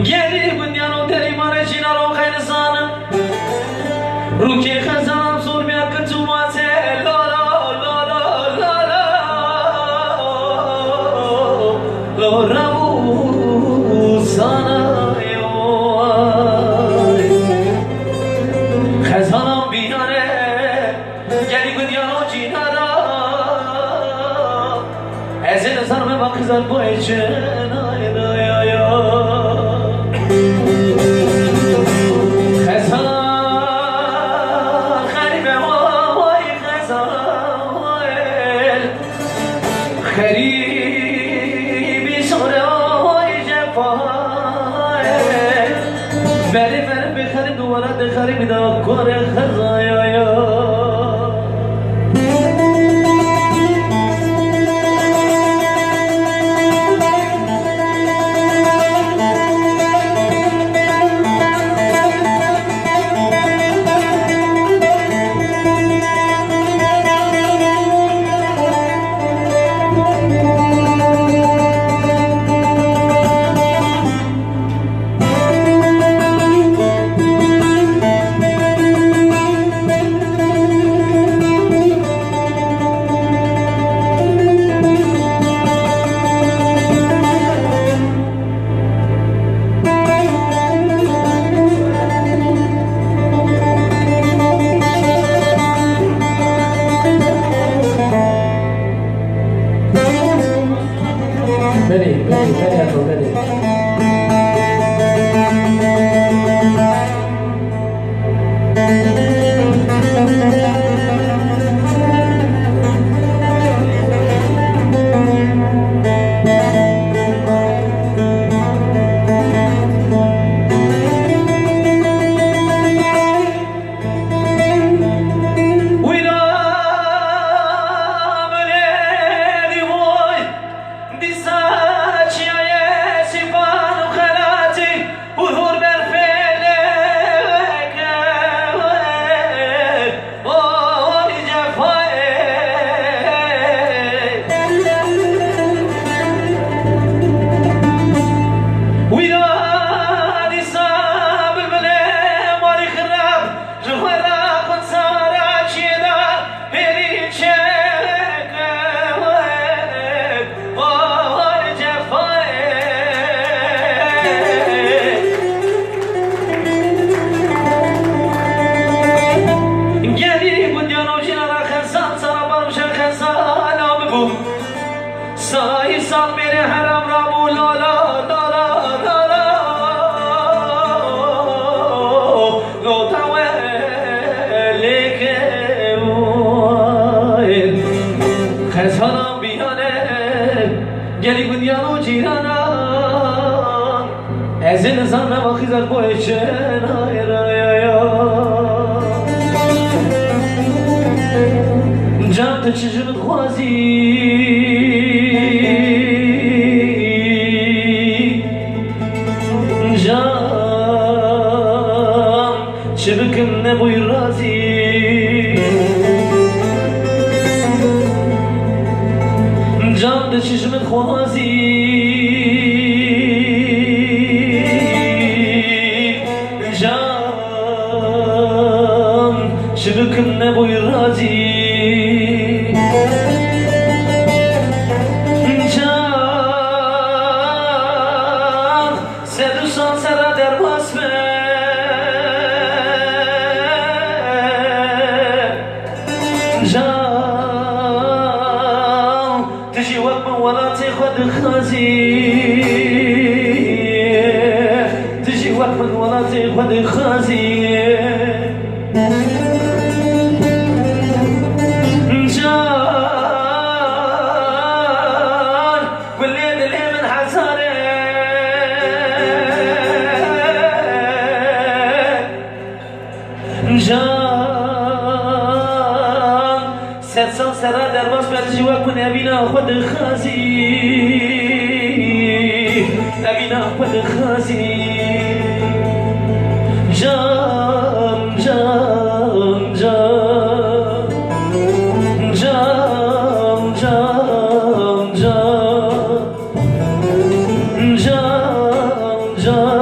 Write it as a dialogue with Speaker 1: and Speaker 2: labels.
Speaker 1: گلی بندیانو دری ماره جینارو خیلی زانم رو که خزانم زور میاد که تو ماته لالا لالا لالا لالا رمو زانای خزانم بیانه گلی بندیانو جینارا از این زرمه با خزان بای چنای دای خريبي صغراي جفاي بری بخري دوارا دخري دا كور خزايا سای سال میره حرم رامو لالا لالا لالا لوتاوه لیکه وای خزانم بیانه گلی بندیانو جیرانا از این نظام نواخی زر بای چنای رایا جام تو چجور خوازی شبكن ابوي راسي جام ششمت خوازي جام شبكن ابوي راسي جام سدوسان سرا در باسمه تجي وقت ولا تاخذ خازي تجي وقت ولا تاخذ خازي جار والليل اللي من حزاره جار سرسان سرا در باش بتجي وقت نبينا خد خازي نبينا خد خازي جام جام جام جام جام جام جان